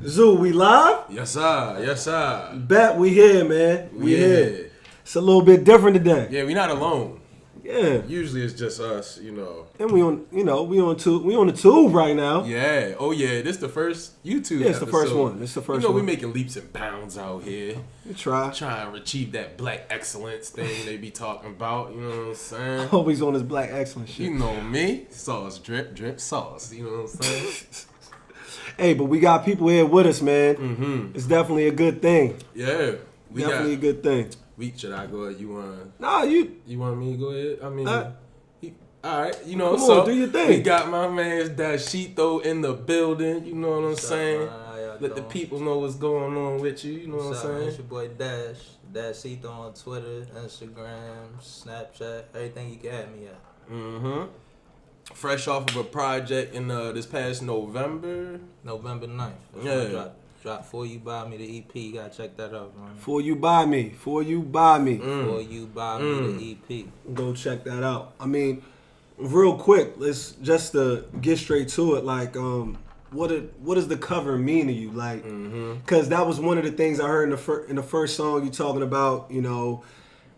Zoo, we live? Yes, sir. Yes, sir. Bet we here, man. We here. It's a little bit different today. Yeah, we not alone. Yeah. Usually it's just us, And we on the tube right now. Yeah. Oh, yeah. This the first YouTube Yeah, it's the first episode. one. It's the first one. We making leaps and bounds out here. We try. Trying to achieve that black excellence thing they be talking about. You know what I'm saying? Always on this black excellence shit. You know me. Sauce, drip, drip, sauce. You know what I'm saying? Hey, but we got people here with us, man. Mm-hmm. It's definitely a good thing. Yeah. Definitely a good thing. Should I go ahead? You want? Nah, you Want me to go ahead? I mean, all right. come on, do your thing. We got my man Dashito in the building. You know what I'm saying? Let the people know what's going on with you. You know what I'm saying? It's your boy Dash. Dashito on Twitter, Instagram, Snapchat, everything you can add me at. Mm-hmm. Fresh off of a project in this past November 9th. Yeah. Drop For You Buy Me, the EP. You gotta check that out, man. For You Buy Me. For You Buy Me. For You Buy Me, the EP. Go check that out. I mean, real quick, let's just to get straight to it. Like, what does the cover mean to you? Like, because that was one of the things I heard in the first song you talking about.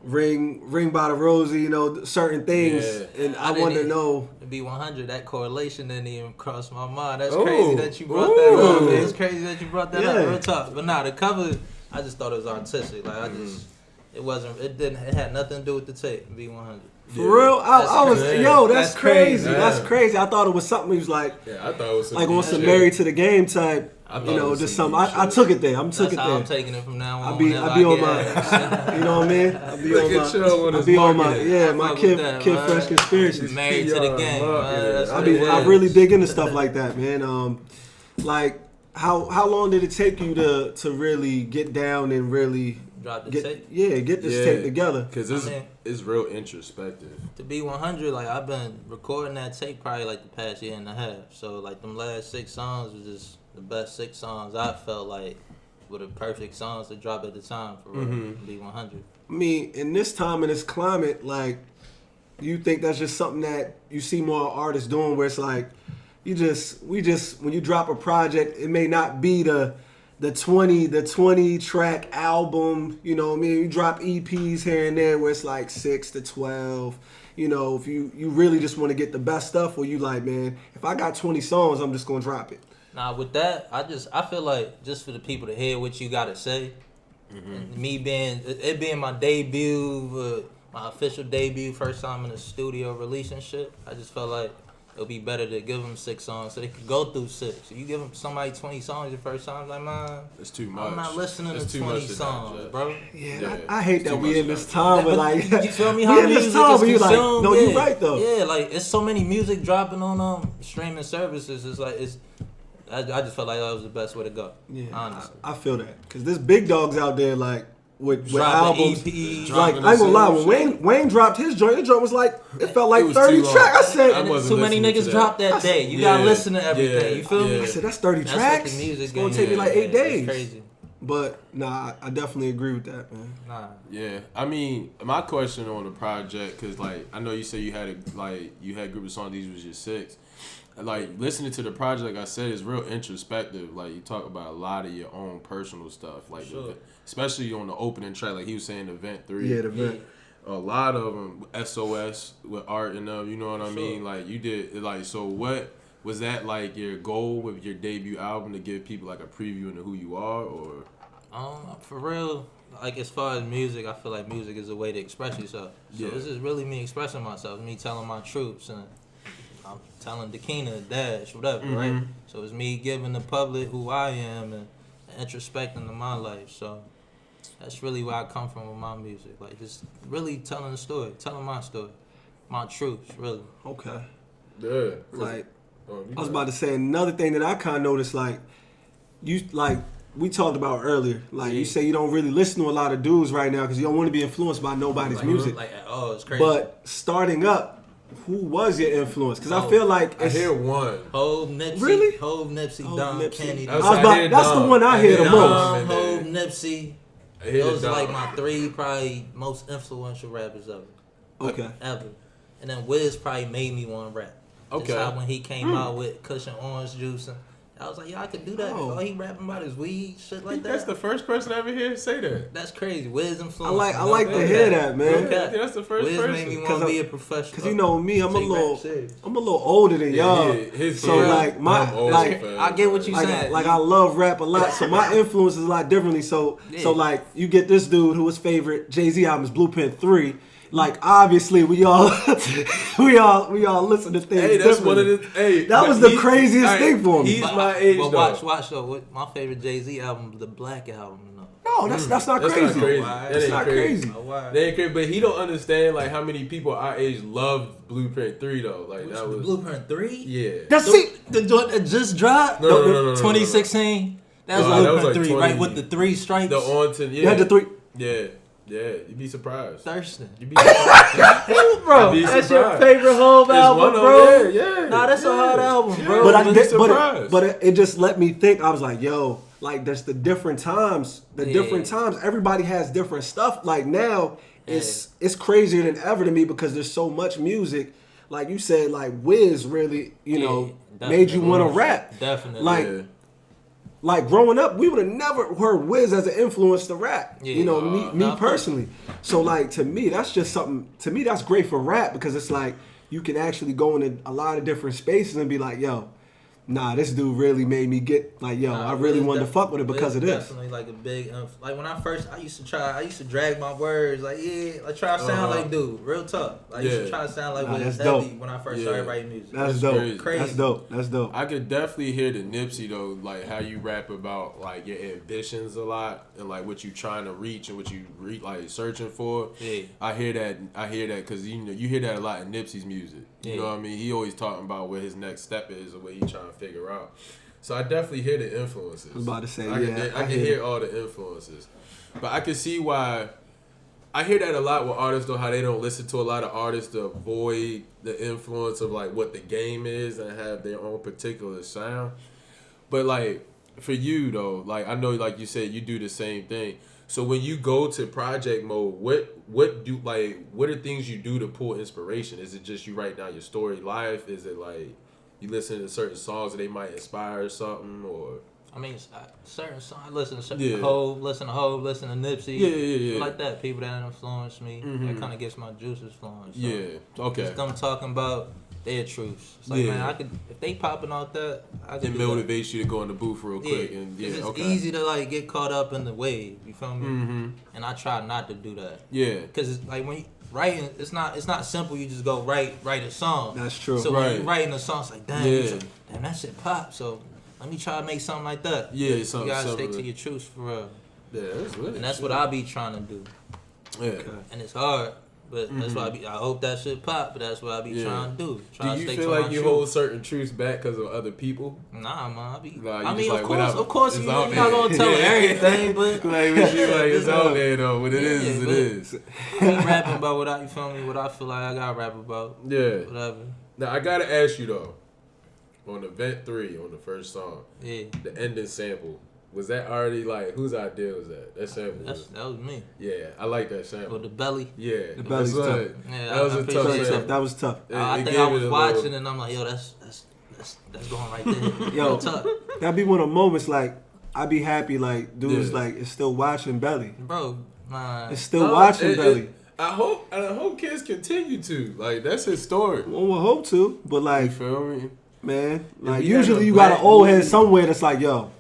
Ring by the rosy. Certain things, Yeah. and I want to know. To be 100, that correlation didn't even cross my mind. That's Ooh. crazy that you brought that up. Ooh. It's crazy that you brought that Yeah. up. Real talk. But nah, the cover, I just thought it was artistic. Like it had nothing to do with the tape. To be 100. For real, I was crazy. that's crazy. Yeah. That's crazy. I thought it was something. He was like, I thought it was like on some Married to the Game type. I thought it was just some something. deep I shit. took it there. That's how I'm taking it from now on. I be on my, you know what I mean? I be Look at y'all with I his be on my, marketing. yeah, my fuck kid with that, man. fresh conspiracies. Married to the game. That's I what it I is. really dig into stuff like that, man. Like how long did it take you to really get down and really Drop the get tape. get this tape together? Because it's real introspective. To be 100, like I've been recording that tape probably like the past year and a half. So like them last 6 songs was just the best 6 songs I felt like were the perfect songs to drop at the time for real. To be 100. I mean, in this time in this climate, like, you think that's just something that you see more artists doing, where it's like we just when you drop a project, it may not be the 20 track album, you know what I mean? You drop EPs here and there where it's like 6 to 12. If you really just want to get the best stuff, or you like, man, if I got 20 songs, I'm just gonna drop it. Nah, with that, I feel like just for the people to hear what you gotta say, and me being my debut, my official debut, first time in the studio releasing shit, I just felt like it'll be better to give them 6 songs so they could go through 6. You give them somebody 20 songs your first time, like, man, It's too much. I'm not listening It's to too 20 much to songs, digest. bro. Yeah, I hate that Too we much in this now. time, but like, you feel me? we How in this music time is where you like, consumed? no, yeah. you right though. Yeah, like it's so many music dropping on streaming services. It's like I just felt like that was the best way to go. Yeah, honestly. I feel that because there's big dogs out there like with Dropping albums. EPs. Like, Dropping I ain't gonna lie, the when same Wayne dropped his joint was like, it felt like It was 30 too long. tracks. I said, I And wasn't too many listening to niggas that. dropped that day. You gotta listen to everything. You feel me? I said, that's 30 That's tracks. what the music It's gonna game take me is. like 8 Yeah, days. It's crazy. But nah, I definitely agree with that, man. Nah. Yeah, I mean, my question on the project, because like I know you said you had a group of songs. These was your 6. Like listening to the project, like I said, is real introspective. Like you talk about a lot of your own personal stuff, like Sure. especially on the opening track, like he was saying, Event 3. Yeah, the vet. A lot of them, SOS with art and you know what I mean. Like you did, like so. What was that like your goal with your debut album, to give people like a preview into who you are, or? For real, like as far as music, I feel like music is a way to express yourself. So Yeah. this is really me expressing myself, me telling my troops, and I'm telling Dakina, Dash, whatever, right? So it's me giving the public who I am and introspecting to my life. So that's really where I come from with my music, like just really telling the story, telling my story, my truths, really. Okay. Yeah. Like, I was about to say another thing that I kind of noticed, like, we talked about earlier. Like, you say you don't really listen to a lot of dudes right now because you don't want to be influenced by nobody's music. Like, oh, it's crazy. But starting up, who was your influence? Because I feel like I hear one. Hove, Nipsey, Really? Hove, Nipsey, Hov, Dom, Nipsey. Kenny. That's the one I hear the most. Dom, Hove, Nipsey. I hear Those the are like Dom. my 3 probably most influential rappers ever. Okay. Ever. And then Wiz probably made me want to rap. Okay. Just how when he came out with Cushion Orange Juice, and I was like, yo, I could do that. Oh. Oh, he rapping about his weed, shit like that. That's the first person I ever hear say that. That's crazy. Wiz influence. I like to hear that, man. Okay. That's the first Wiz person. made me want to be a professional. Cause you know me, I'm a Take little rap serious. older than y'all. So like I'm old, like fam. I get what you saying. I love rap a lot, so my influence is a lot differently. So like you get this dude who his favorite Jay-Z album is Blueprint 3. Like obviously we all we all listen to things. Hey, that's differently. one of the. Hey, that was the craziest thing for me. He's my age But though. watch though. What my favorite Jay-Z album, the Black album. No, that's not That's crazy. not crazy. Why? That ain't not crazy. crazy. Why? They ain't crazy, but he don't understand like how many people our age loved Blueprint 3 though. Like Which that was Blueprint 3? yeah. That's The joint that just dropped. No. 2016. That was No, that was Blueprint like 3, 20. right? With the 3 stripes. The on to yeah. You had the 3. Yeah. You'd be surprised. Thurston. You'd be surprised. Bro, I'd be that's your surprised. favorite Hov It's album, one of bro. them, yeah. Nah, that's a hard album, bro. But I You'd be get, surprised. but it just let me think. I was like, yo, like there's the different times. Different times. Everybody has different stuff. Like now, it's crazier than ever to me because there's so much music. Like you said, like Wiz really, made you want to rap. Definitely. Like growing up, we would have never heard Wiz as an influence to rap. Yeah. Me personally. So like to me, that's just something. To me, that's great for rap because it's like you can actually go into a lot of different spaces and be like, yo, nah, this dude really made me get like, yo, I really wanted to fuck with it because of this. Definitely like a big, like when I used to drag my words, like try to sound like dude, real tough. Like I used to try to sound like Wiz that's dope. Heavy when I first started writing music. That's dope. Crazy. That's dope. I could definitely hear the Nipsey though, like how you rap about like your ambitions a lot and like what you trying to reach and what you like searching for. Yeah. I hear that because you hear that a lot in Nipsey's music. You know what I mean? He always talking about where his next step is or what he trying to figure out. So I definitely hear the influences. I was about to say, I can hear all the influences, but I can see why. I hear that a lot with artists though, how they don't listen to a lot of artists to avoid the influence of like what the game is and have their own particular sound. But like for you though, like I know like you said you do the same thing. So when you go to project mode, what are things you do to pull inspiration? Is it just you write down your story life? Is it like you listen to certain songs that they might inspire something or? I mean, certain songs. I listen to Hov, listen to Nipsey. Yeah. Like that. People that influence me. That kind of gets my juices flowing. So Okay. Just them talking about their truths. It's like, man, I could, if they popping out that, I could It motivates you to go in the booth real quick. And it's easy to like get caught up in the wave. You feel me? Mm-hmm. And I try not to do that. Yeah. Because it's like when you writing, it's not simple. You just go write a song. That's true. So when you writing a song, it's like damn, damn that shit pop. So let me try to make something like that. Yeah, you gotta stick to your truths for real. Yeah, that's really and that's what I be trying to do. Yeah. And it's hard. But that's why I hope that shit pop, but that's what I be trying to do. Do you feel like you hold certain truths back because of other people? Nah, man. I mean, of course, you're not gonna tell everything, but like it's out there though. What it is, it is. I'm rapping about what I feel like I gotta rap about. Yeah. Whatever. Now I gotta ask you though, on Event 3, on the first song, the ending sample. Was that already like whose idea was that? That sample. That was me. Yeah, I like that sample. With the belly. Yeah, the belly's tough. Yeah, that was a tough sample. That was tough. I think I was watching and I'm like, yo, that's going right there. Yo, that'd be one of the moments like I'd be happy like dudes like it's still watching belly. Bro, man. It's still watching belly. I hope kids continue to like that's historic. One would hope to, but like you feel me, man. Like usually you got an old head somewhere that's like, yo.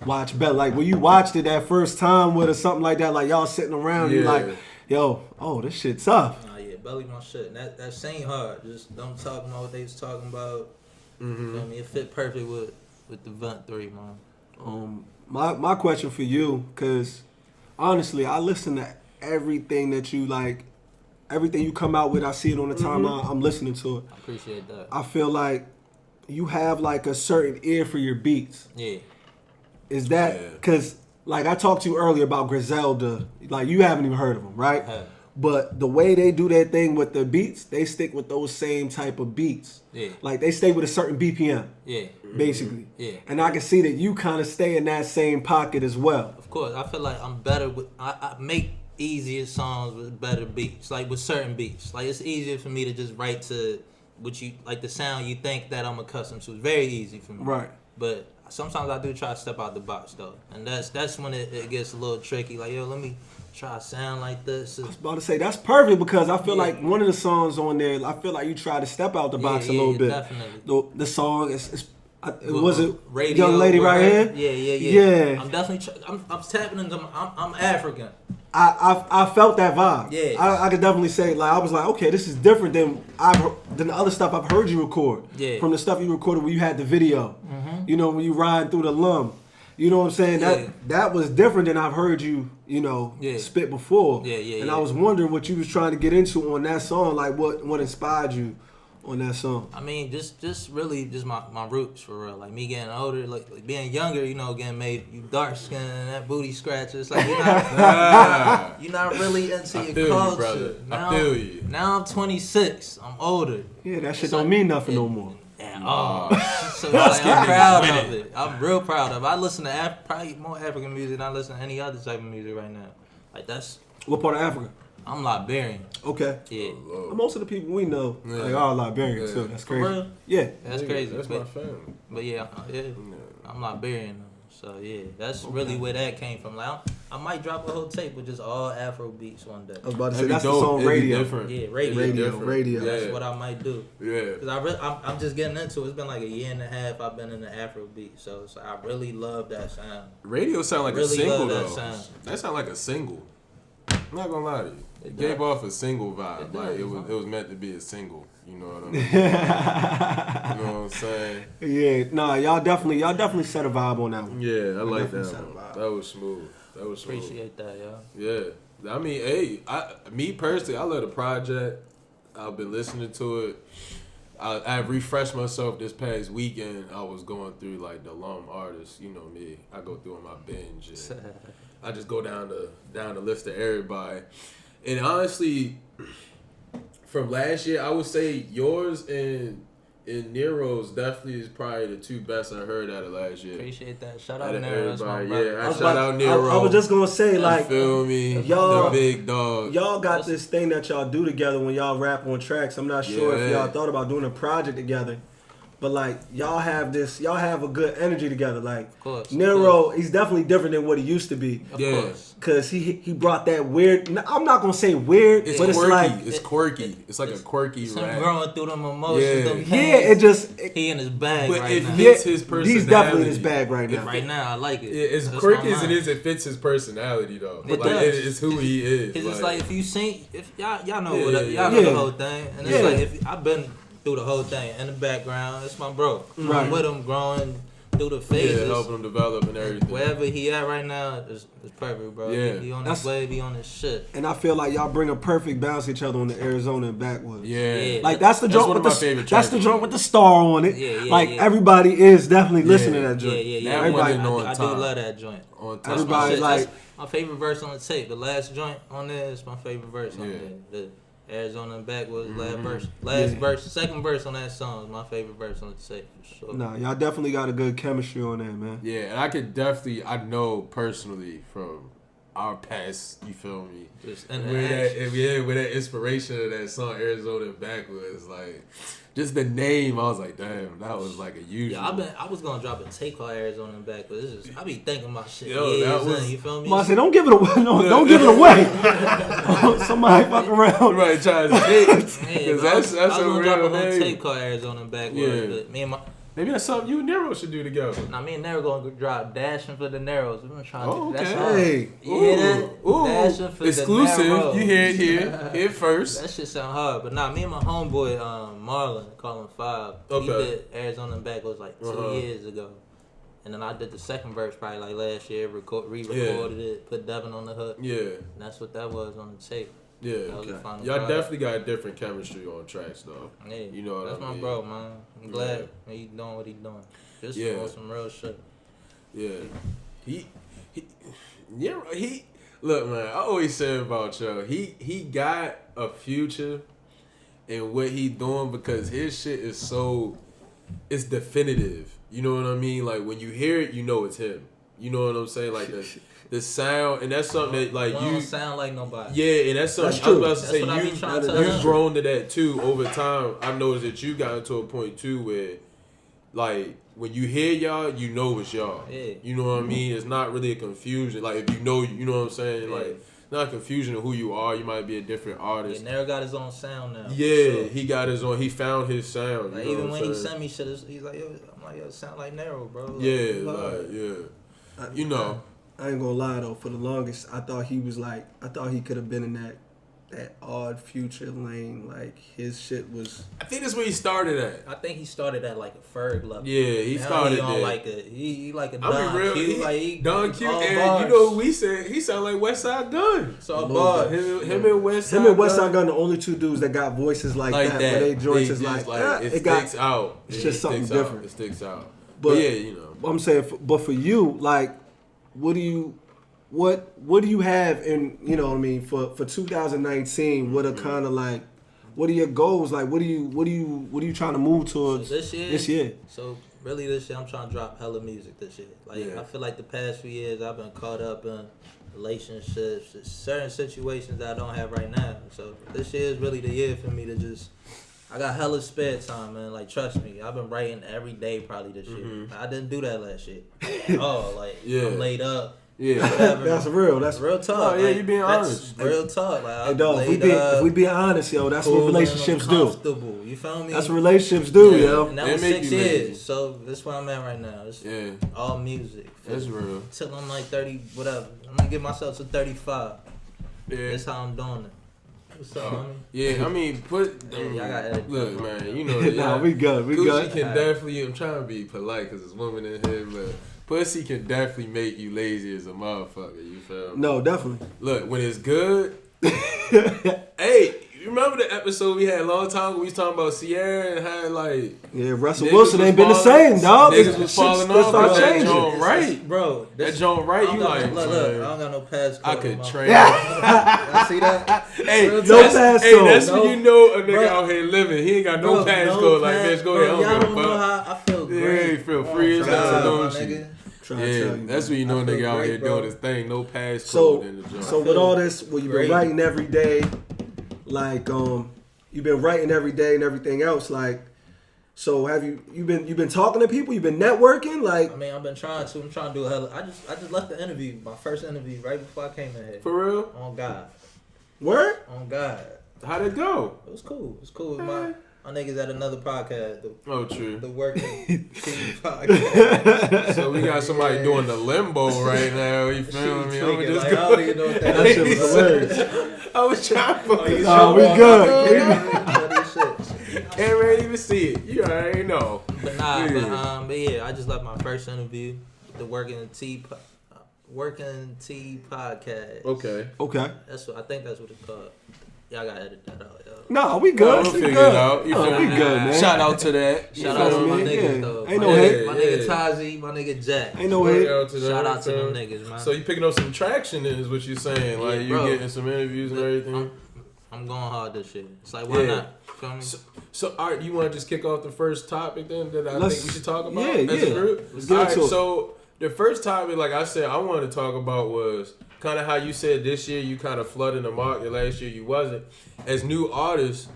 Watch belly. Like when you watched it that first time with or something like that, like y'all sitting around, you like, yo, oh, this shit tough. Nah, yeah, belly my shit. And that same hard. Just don't talk about what they was talking about. Mm-hmm. I mean, it fit perfect with the Event 3, man. My question for you, because honestly, I listen to everything that you like, everything you come out with. I see it on the timeline. I'm listening to it. I appreciate that. I feel like you have like a certain ear for your beats. Yeah. Is that because, like I talked to you earlier about Griselda, like you haven't even heard of them, right? But the way they do their thing with the beats, they stick with those same type of beats. Yeah. Like they stay with a certain BPM. Yeah. Basically. Yeah. And I can see that you kind of stay in that same pocket as well. Of course, I feel like I'm better with. I make easier songs with better beats, like with certain beats. Like it's easier for me to just write to what you like the sound you think that I'm accustomed to. It's very easy for me. Right. But sometimes I do try to step out the box though, and that's when it gets a little tricky. Like, yo, let me try to sound like this. I was about to say that's perfect because I feel like one of the songs on there, I feel like you try to step out the box a little bit. Definitely. The song was it Radio, young lady right here? Yeah. I'm definitely. I'm tapping into. I'm African. I felt that vibe. Yeah. I could definitely say like I was like, okay, this is different than the other stuff I've heard you record. Yeah. From the stuff you recorded when you had the video. You know, when you riding through the lum. You know what I'm saying? Yeah. That was different than I've heard you, spit before. Yeah. And I was wondering what you was trying to get into on that song, like what inspired you on that song. I mean, just really just my roots for real. Like me getting older, like being younger, getting made you dark skin and that booty scratches. Like you're not really into your culture. Brother. Now, I feel you. Now I'm 26. I'm older. Yeah, that shit don't mean nothing no more. So like, I'm proud of it. I'm real proud of it. I listen to probably more African music than I listen to any other type of music right now. Like that's. What part of Africa? I'm Liberian. Okay. Yeah. Most of the people we know they are Liberian too. That's crazy. For real? Yeah. That's crazy. That's my family. But yeah, I'm Liberian. So yeah, that's really where that came from. Like I might drop a whole tape with just all Afro beats one day. I was about to say That'd be that's dope. the song It'd be Radio. different. Yeah, radio. Yeah. That's what I might do. Yeah. Cause I'm just getting into it. It's been like a year and a half. I've been in the Afro beat, so I really love that sound. Radio sound like Really a single love that though. sound. That sound like a single. I'm not gonna lie to you. It gave off a single vibe. Like it was meant to be a single. You know what I mean? You know what I'm saying? Yeah, nah, y'all definitely set a vibe on that one. Yeah, I like that Definitely one. That was smooth. Appreciate that, y'all. Yeah. I mean, hey, me personally, I love the project. I've been listening to it. I refreshed myself this past weekend. I was going through like the alum artists. You know me. I go through on my binge. And I just go down the list of everybody. And honestly, from last year, I would say yours and Nero's definitely is probably the two best I heard out of last year. Appreciate that. Shout out Nero. That's my brother. Yeah, shout out Nero. I was just gonna say like, feel me, y'all, the big dog. Y'all got this thing that y'all do together when y'all rap on tracks. I'm not sure if y'all thought about doing a project together. But like y'all have a good energy together. Like of course, Nero, he's definitely different than what he used to be. Of course. Cause he brought that weird. I'm not gonna say weird, It's but quirky. it's quirky. It's like a quirky Him rap. growing through them emotions. Them he in his bag but right it now. fits his personality. He's definitely in his bag right now. Right now, I like it. Yeah, as That's quirky my as it mind. is, it fits his personality though. It Like does. it's who he is. Cause it's like if you sing, if y'all know Yeah. know the whole thing, and it's like if I've been through the whole thing in the background, it's my bro. Right. I'm with him growing through the phases. helping him develop and everything. Wherever he at right now is perfect, bro. Yeah. He on his wave, he on his shit. And I feel like y'all bring a perfect balance to each other on the Arizona and Backwoods. Yeah. Like that's the joint one with of my favorite that's the tracks. joint with the star on it. Everybody is definitely listening to that joint. Yeah. Everybody I do love that joint. On That's time. Everybody's my shit. like- That's my favorite verse on the tape. The last joint on there is my favorite verse on Yeah. there. The Arizona and Backwoods last verse, second verse on that song is my favorite verse on the tape for sure. Nah, y'all definitely got a good chemistry on there, man. Yeah, and I know personally from our past, you feel me? Just in With the action. with that inspiration of that song Arizona and Backwoods, like just the name, I was like, damn, that was like a huge. Yeah, I was gonna drop a tape called Arizona and Backwoods. It's just I be thinking about shit. That was- you feel me? Well, I said, don't give it away. No, don't give it away. Somebody fuck around. Right, trying to think. Yeah, Because I that's was a gonna drop a real whole name. tape called Arizona and Backwoods. Yeah. But me and my Maybe that's something you and Nero should do together. me and Nero gonna drop Dashing for the Narrows. We've been trying Oh, to that's okay. hard. Hey. You hear that? Ooh, Dashing for exclusive. the Narrows. You hear it here first. That shit sound hard, but me and my homeboy Marlon, call him 5. He Okay. did Arizona and Backwoods like 2 Uh-huh. years ago, and then I did the second verse probably like last year. Re-recorded it, put Devin on the hook. Yeah, And that's what that was on the tape. yeah. That was the final Y'all product. definitely got different chemistry on tracks though. Yeah, You know what that's I my mean? bro, man. I'm glad he doing what he doing. Just on some real shit. Yeah. He look, man, I always say about y'all, he got a future in what he doing because his shit is so it's definitive. You know what I mean? Like when you hear it, you know it's him. You know what I'm saying? Like the sound, and that's something that like Well, you don't sound like nobody. Yeah, and that's something That's I was true. about to say. That's what I be trying to tell You've him. grown to that too over time. I noticed that you got to a point too where, like, when you hear y'all, you know it's y'all. Yeah. You know what I mean? It's not really a confusion. Like, if you know what I'm saying? Yeah. Like, it's not a confusion of who you are. You might be a different artist. Yeah, Nero got his own sound now. Yeah, he got his own. He found his sound. Like, you know even what when I'm he saying? sent me shit, he's like, yo, I'm like, yo, it sound like Nero, bro. Like, Yeah. You know. I ain't gonna lie though. For the longest, I thought he could have been in that odd Future lane. Like his shit was. I think that's where he started at. I think he started at like a Ferg level. Yeah, he now started he on there. like he like a I Don mean, real, Q. Like Don Q, all and bars. you know who we said? He sound like West Side Gun. It's all Little bars. Him and West Side Him and West Side Gun, the only two dudes that got voices like that. Where they joints is just like it it sticks got. out. It's It just something sticks out. different. It sticks out. But But yeah, you know. I'm saying, but for you, like, what do you have in, you know what I mean, for 2019? What are kind of like, what are your goals? Like, what are you trying to move towards So this year? This year. So really this year I'm trying to drop hella music this year. Like Yeah. I feel like the past few years I've been caught up in relationships, certain situations that I don't have right now. So this year is really the year for me to just I got hella spare time, man. Like, trust me, I've been writing every day probably this year. I didn't do that last year. Oh, like, Yeah. I'm laid up. Yeah. Whatever. That's real. That's real talk. Oh, yeah, like, you being that's honest. Real talk. Like, Hey, I'm dog, laid if up, we be honest, yo, that's what cool, relationships I'm do. comfortable. You feel me? That's what relationships do, Yeah. yo. And that They was make 6 you lazy. years. So that's where I'm at right now. It's Yeah. all music. That's real. Till I'm like 30, whatever. I'm gonna get myself to 35. Yeah. That's how I'm doing it. What's up, homie? Yeah, I mean, Y'all got edit. look, man, you know that. Nah, we good. We Gucci good. can definitely. I'm trying to be polite because there's women in here, but pussy can definitely make you lazy as a motherfucker. You feel me? No, definitely. Look, when it's good. Hey, you remember the episode we had a long time ago? We was talking about Sierra and how like Yeah, Russell niggas Wilson was ain't been the falling- same, dog. Niggas was falling Shit's off. start But that changing. joint right. Bro, That joint right. You like, look, man, I don't got no pass I code, could motherfucker. train. Y'all see that? Hey, Real that's, talk. pass hey, code. that's No. when you know a nigga Bro. out here living. He ain't got no Bro, pass code. Like, pass- bitch, go bro, ahead. I y'all don't don't give a know fuck. how I feel Yeah, great. you feel free as Try hell, to don't my you? nigga. Trying to Yeah, tell you. that's when you know a I feel nigga out great, here bro. doing his thing. No pass So, code in the joint. so with all this, well, you've been Great. writing every day, like you've been writing every day and everything else, like. So have you've been talking to people? You've been networking, like. I mean, I've been trying to. I'm trying to do a hell. I just left the interview, my first interview, right before I came in here. For real? On God, Word? on God. How'd it go? It was cool. It was cool. With my niggas at another podcast, Oh, true. the Working Team podcast. So we got somebody doing the limbo right now. You feel me? Tweaking, I'm just like, I don't even know what that That shit is. was hilarious. I was trying to fucking Oh, we good. Can't really even see it. You already know. But nah, Yeah. but yeah, I just left my first interview with the Working T podcast. Okay. Okay. That's what I think that's what it's called. Y'all gotta edit that out, yo. No, we Well, good. we'll we figure good. it out. You No, feel we me? good, man. Shout out to that. Shout feel out to me? my Yeah. niggas though. Ain't my no nigga, hate. My nigga Yeah. Tazi, my nigga Jack. Ain't no hate. Out to them, Shout out to you them feel me? niggas, man. So you picking up some traction then is what you're saying. Yeah, Like you bro. getting some interviews and everything. I'm going hard this shit. It's like, why Yeah. not? Feel me? So all right, you want to just kick off the first topic then that I Let's- think we should talk about yeah, as a yeah. group? Let's get All into right, it. so the first topic, like I said, I wanted to talk about was kind of how you said this year you kind of flooded the market, last year you wasn't. As new artists,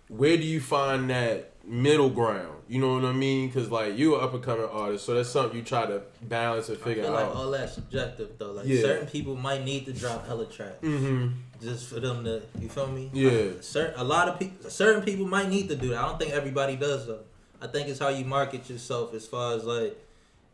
where do you find that middle ground? You know what I mean? Because like you're an up and coming artist, so that's something you try to balance and I figure feel like out. all that's subjective though. Like Yeah. certain people might need to drop hella tracks Mm-hmm. just for them to, you feel me? Yeah. Certain people might need to do that. I don't think everybody does though. I think it's how you market yourself as far as like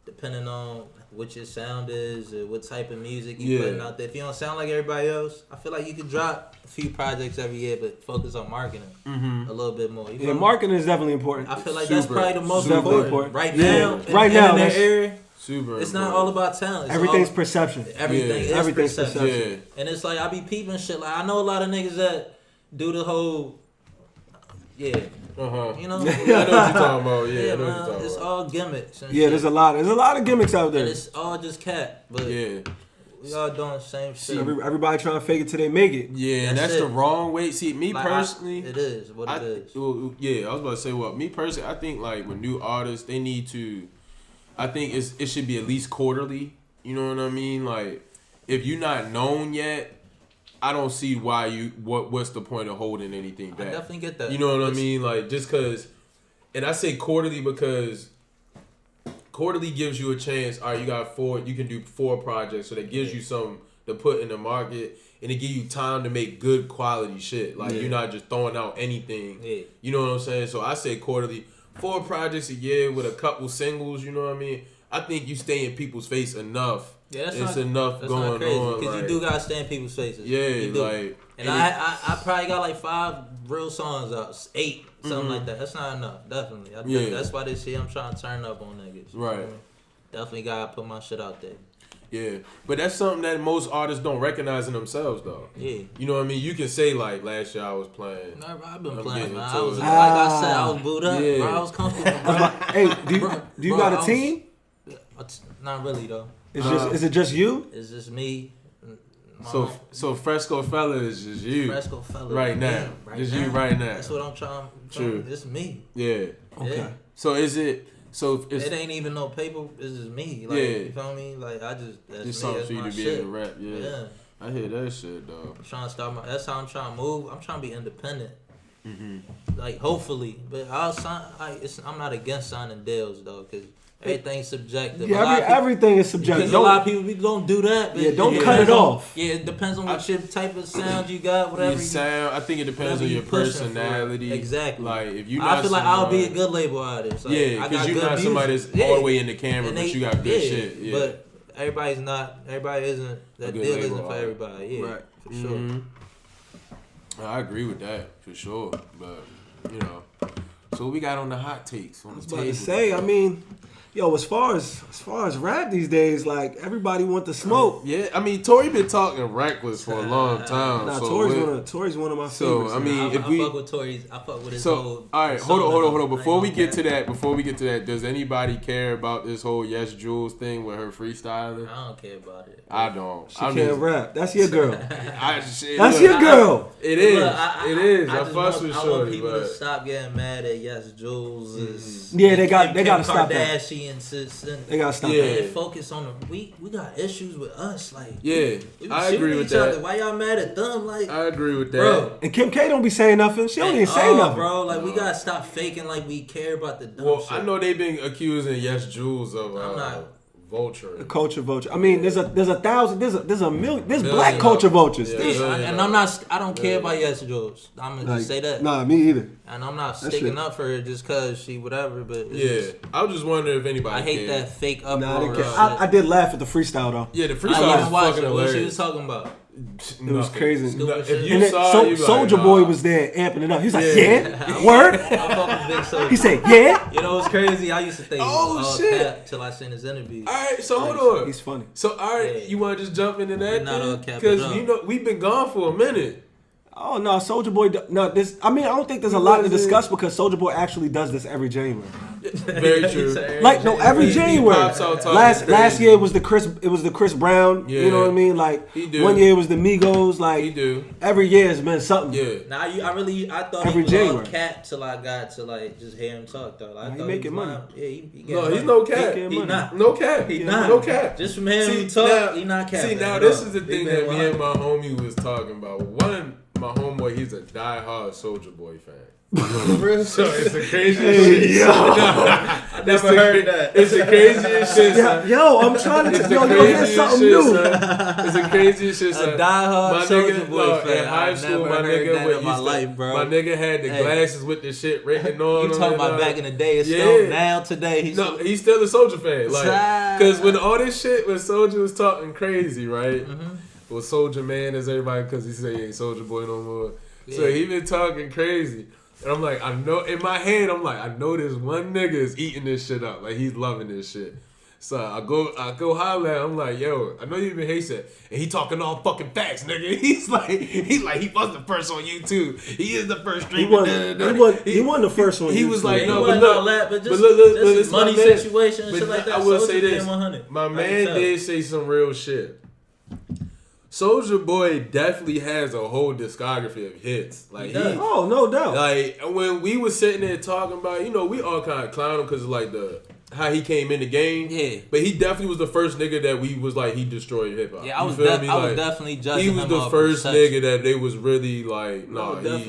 depending on what your sound is or what type of music you Yeah. putting out there. If you don't sound like everybody else, I feel like you could drop a few projects every year, but focus on marketing a little bit more. You feel Yeah, me? marketing is definitely important. I feel like that's Super. probably the most Super important. important. Right Yeah. now. Right now, in that that's- area, Super. it's not important. all about talent. It's Everything's all, perception. everything Yeah. is Everything's perception. Yeah. And it's like I be peeping shit. Like I know a lot of niggas that do the whole, yeah, Uh-huh. you know, I know what you're talking about. Yeah, yeah, I know what you're man. talking It's about. all gimmicks. And Yeah, shit. there's a lot of gimmicks out and there. it's all just cat. But Yeah. we all doing the same shit. Everybody trying to fake it till they make it. Yeah, and That's that's it. the wrong way. See, me Like, personally, it is what it is. Yeah, I was about to say, well, me personally, I think like with new artists, they need to. I think it should be at least quarterly. You know what I mean? Like, if you're not known yet, I don't see why what's the point of holding anything I back. definitely get that. You know what I It's- mean? Like, just because, and I say quarterly because quarterly gives you a chance. All right, you got 4. You can do 4 projects, so that gives you something to put in the market, and it give you time to make good quality shit. Like you're not just throwing out anything. Yeah. You know what I'm saying? So I say quarterly, 4 projects a year with a couple singles. You know what I mean? I think you stay in people's face enough. Yeah, that's it's enough that's going not crazy, on. because like, you do gotta stay in people's faces. Yeah, like. And I probably got like 5 real songs out, 8, something like that. That's not enough, definitely. I think that's why this year I'm trying to turn up on niggas. Right. You know? Definitely gotta put my shit out there. Yeah, but that's something that most artists don't recognize in themselves, though. Yeah. You know what I mean? You can say, like, last year I was playing. No, I've been playing, man. I was, like I said, I was booed up, yeah. bro. I was comfortable, bro. Hey, do you got a team? Not really, though. Is it just you? It's just me. So Fresco Fella is just you. Fresco Fella. Right now. Just you right now. That's what I'm trying. True. It's me. Yeah. Okay. Yeah. So is it... So it's, it ain't even no paper. It's just me. Like, you feel me? Like that's just me. something That's for you my to be shit. able to rap. Yeah. I hear that shit, though. I'm trying to start that's how I'm trying to move. I'm trying to be independent. Like hopefully, but I'll sign. I'm not against signing deals though, because everything's subjective. Yeah, everything is subjective. Because a lot of people don't do that. But don't cut it off. Yeah, it depends on what your type of sound you got, whatever. Your sound, I think it depends on your personality. Exactly. Like if you, I feel like I'll be a good label artist. Like, because you're not somebody that's all the way in the camera, but you got good shit. Yeah. But everybody isn't. That deal isn't for everybody. Yeah, right. For sure. I agree with that for sure, but so what we got on the hot takes on the table. I was about to say, I mean, yo, as far as rap these days, like everybody want to smoke. Yeah, I mean, Tory been talking reckless for a long time. Nah, so Tory's one of my favorites. So I mean, I fuck with Tory's. I fuck with his whole. All right, hold on. Before we get to that, does anybody care about this whole Yes Jules thing with her freestyling? I don't care about it. I don't. She can't rap. That's your girl. That's your girl. It is. It is. I fuss with I Shorty, want people but to stop getting mad at Yes Jules. Yeah, they got to stop that. They gotta stop that. And focus on we got issues with us. Like I agree with that. Other. Why y'all mad at them? Like I agree with that. Bro. And Kim K don't be saying nothing. She don't even say nothing, bro. Like we gotta stop faking like we care about the dumb shit. I know they've been accusing Yes Jules of vulture. Culture vulture. I mean, there's a million. There's black culture vultures. And I don't care about Yes Jules. I'm gonna just say that. Nah, me either. And I'm not sticking up for her just cause she whatever. But I was just wondering if anybody. I hate that fake up. I did laugh at the freestyle though. Yeah, the freestyle was fucking hilarious. What she was talking about. It was crazy. If you saw it, Soulja Boy was there amping it up. He's like, yeah, word. He said, yeah. You know what's crazy? I used to think cap till I seen his interview. All right, so hold on. He's funny. So all right, you want to just jump into that? Not all cap. Because we've been gone for a minute. Oh no, Soulja Boy. No, this. I mean, I don't think there's a lot to discuss because Soulja Boy actually does this every January. Very true. Like every January. Last year it was the Chris Brown. Yeah. You know what I mean? Like he do. One year it was the Migos. Like he do. Every year has been something. Yeah. Now I thought every he was January. all cap till I got to like just hear him talk though. Like, I thought making money. Yeah, he he's no cap. He not. No cap. He not. No cap. Just from hearing him talk, he not cap. See now this is the thing that me and my homie was talking about. One. My homeboy, he's a die-hard Soulja Boy fan. So it's the craziest shit. I never heard that. It's the craziest shit. Yo, I'm trying to here's something new. It's the craziest shit. A die-hard Soulja Boy fan. In high school, my nigga had the glasses with the shit written on. You talking about back in the day? It's still now today. He's still a Soulja fan. Like, because when all this shit, when Soulja was talking crazy, right? Well, Soulja Man is everybody because he say he ain't Soulja Boy no more. Yeah. So he been talking crazy. And I'm like, I know, in my head, I'm like, I know this one nigga is eating this shit up. Like, he's loving this shit. So I go holler at him. I'm like, yo, I know you even hate that. And he talking all fucking facts, nigga. He was the first on YouTube. He is the first streamer. He wasn't the first one. He was like, no, but look, but just money situation and shit like that. I will say this. 100. My man did say some real shit. Soulja Boy definitely has a whole discography of hits. Like no doubt. Like when we was sitting there talking about, we all kind of clown him because like how he came in the game. Yeah. But he definitely was the first nigga that we was like he destroyed hip hop. Yeah, I was definitely judging him. He was the first nigga that they was really like,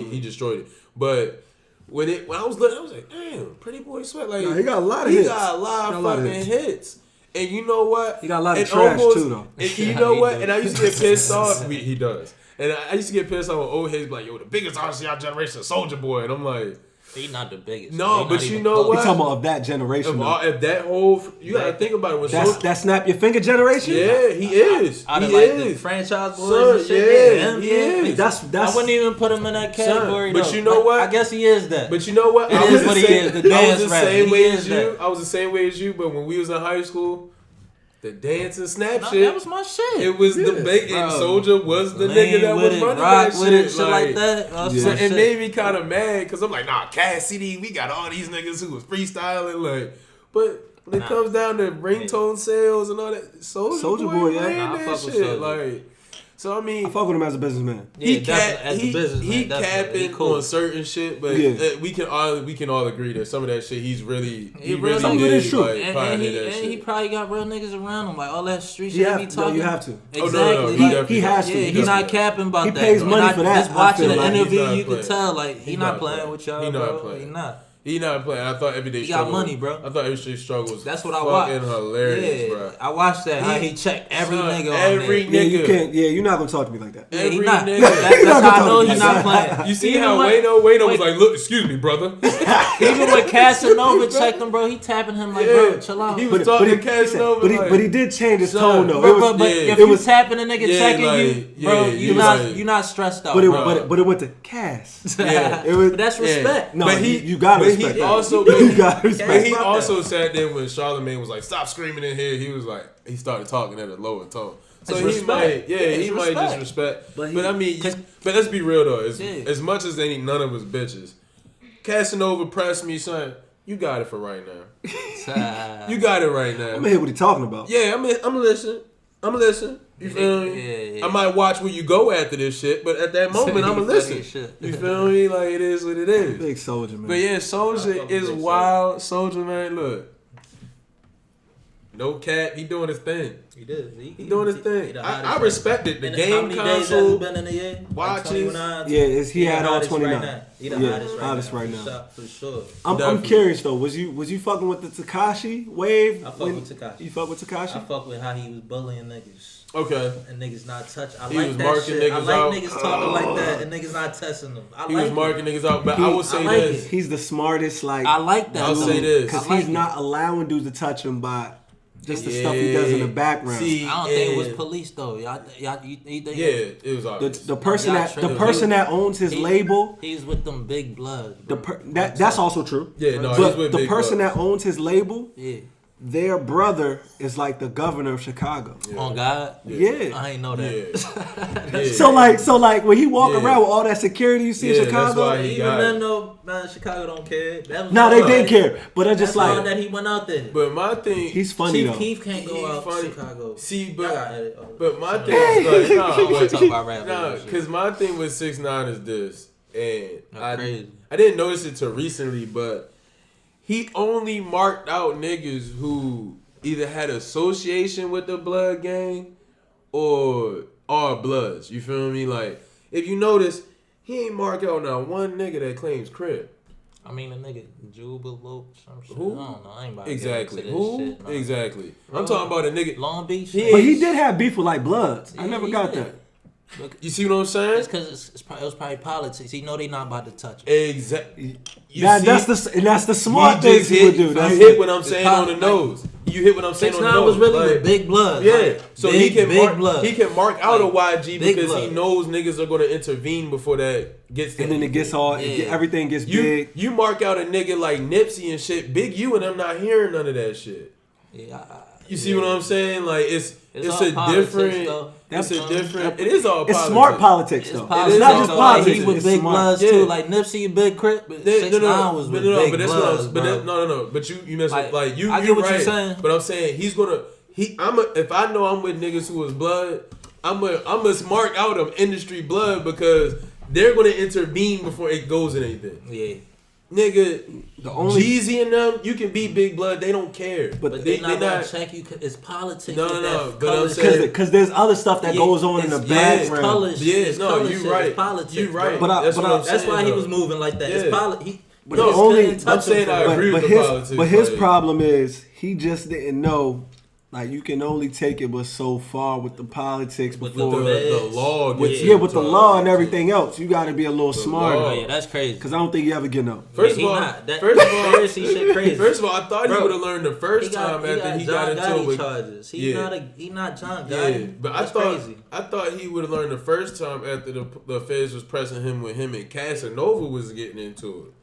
he destroyed it. But when I was looking, I was like, damn, Pretty Boy Sweat. Like, Nah, he got a lot of hits. He got a lot of fucking hits. And you know what? He got a lot of trash too, though. And you know what? And I used to get pissed off. He does. And I used to get pissed off with old heads like, yo, the biggest artist of our generation, Soulja Boy. And I'm like, he not the biggest. No, but you know what? You talking about of that generation? If that whole, you gotta think about it. That snap your finger generation. Yeah, he is. Out of he like is. the franchise boys Son, and shit. Yeah, he is. That's. I wouldn't even put him in that category. But though. you know what? I guess he is that. But you know what? It is what he is. The dance rapper. I was the same way as you. But when we was in high school, the dance and snap shit. That was my shit. It was the big, and Soulja was the nigga that was running that shit. Like that. So it made me kind of mad because I'm like, nah, Cassidy, we got all these niggas who was freestyling, like, but when it comes down to ringtone sales and all that, Soulja Boy, yeah, that shit, like. So I mean, I fuck with him as a businessman. He capping on certain shit, but we can all agree that some of that shit he really did. And he probably got real niggas around him, like all that street shit he talking. You have to. Exactly. He has to. Yeah, he's not capping about that. He pays money for that. Just watching the interview, you can tell like he not playing with y'all, bro. He not. He not playing. I thought Everyday Struggle. He got money, bro. I thought Everyday Struggle was that's what I watched. Fucking hilarious, bro. I watched that. How he checked every nigga on every there. nigga. You can't. Yeah, you're not gonna talk to me like that. Yeah, he not. That's how I know he's not playing. You see how Wayno was like, look, excuse me, brother. Even when Casanova checked him, bro, he tapping him like, bro, chill out. He was talking to Casanova, but he did change his tone though. But if you tapping a nigga checking you, bro, you not stressed out. But it went to Cass. Yeah, but that's respect. No, you gotta respect. But he also sat there when Charlamagne was like, "Stop screaming in here." He was like, he started talking at a lower tone. So he might just respect. But I mean, but let's be real though. As much as none of us bitches, Casanova pressed me, son. You got it for right now. You got it right now. I'm gonna hear what he talking about. Yeah, I'm listening. You feel me? Yeah. I might watch where you go after this shit, but at that moment, I'm gonna listen. You feel me? Like, it is what it is. Big Soulja, man. But yeah, Soulja is wild. Soulja, man, look. No cap. He doing his thing. He did. He doing his thing. I respect it. The game how many console. Days has it been in the year? Watches. Like he had all 29. Right he the hottest right now. For sure. I'm curious though. Was you fucking with the Tekashi wave? I fuck with Tekashi. You fuck with Tekashi? I fuck with how he was bullying niggas. Okay. And niggas not touch. I he like was that marking shit. Niggas I like out. Niggas talking like that and niggas not testing them. He was marking niggas out, but I will say this. He's the smartest. Like I like that. I'll say this because he's not allowing dudes to touch him by just the stuff he does in the background. See, I don't think it was police though. You think it was obvious. The person that owns his label. He's with them big bloods. That's also true. Yeah, no, but he's with the big person bloods. that owns his label. Yeah. Their brother is like the governor of Chicago. Yeah. On God? Yeah. I ain't know that. Yeah. So like when he walk around with all that security you see in Chicago. That's why he got it. Man, Chicago don't care. No, they did care. But I just like that he went out there. But my thing, he's funny though. Keith can't go out to Chicago. See, but my thing is like, I want to talk about rap. Because my thing with 6ix9ine is this, and I didn't notice it till recently, but he only marked out niggas who either had association with the blood gang or are bloods. You feel me? Like, if you notice, he ain't marked out now one nigga that claims crib. I mean, a nigga Jubilo, some shit. Who? I don't know. I ain't about exactly. to get Who? shit, no. Exactly. I'm talking about a nigga. Long Beach. But he did have beef with like Bloods. I never got that. You see what I'm saying? It's because it was probably politics. He know they not about to touch him. Exactly. That's the smart thing he would do. You hit what I'm saying on the nose. You hit what I'm saying on the 6ix9ine nose. was really with big blood. Yeah. Like, so big, he can mark out a YG because blood. he knows niggas are going to intervene before that gets to and then it gets all everything gets big. You mark out a nigga like Nipsey and shit. Big U and I'm not hearing none of that shit. Yeah. You see what I'm saying? Like it's a politics, different. though. It's a different. It is all. It's politics. smart politics though. It's not just politics. He with big bloods too. Like Nipsey, a big crip. But 6ix9ine was with big bloods. But you mess with like you. I get what you're saying. But I'm saying he's gonna. If I know I'm with niggas who was blood, I'm gonna mark out them industry blood because they're gonna intervene before it goes in anything. Yeah. Nigga, Jeezy and them, you can be big blood. They don't care, but they not gonna check you. It's politics. No. But I'm saying because there's other stuff that goes on in the background. You're right. It's politics. You're right. That's why he was moving like that. Yeah. It's politics. But No, the only, I'm saying I agree with the politics. But his like, problem is he just didn't know. Like you can only take it but so far with the politics With before the law. with gets with the into law it. and everything else. You got to be a little smarter. law. Oh yeah, that's crazy. Because I don't think you ever get no. First Yeah, of all, that first of all, conspiracy shit crazy. First of all, I thought he Bro, would have learned the first time after he got into it with charges. He not John Gotti. Yeah, but That's crazy. I thought he would have learned the first time after the feds was pressing him when him and Casanova was getting into it.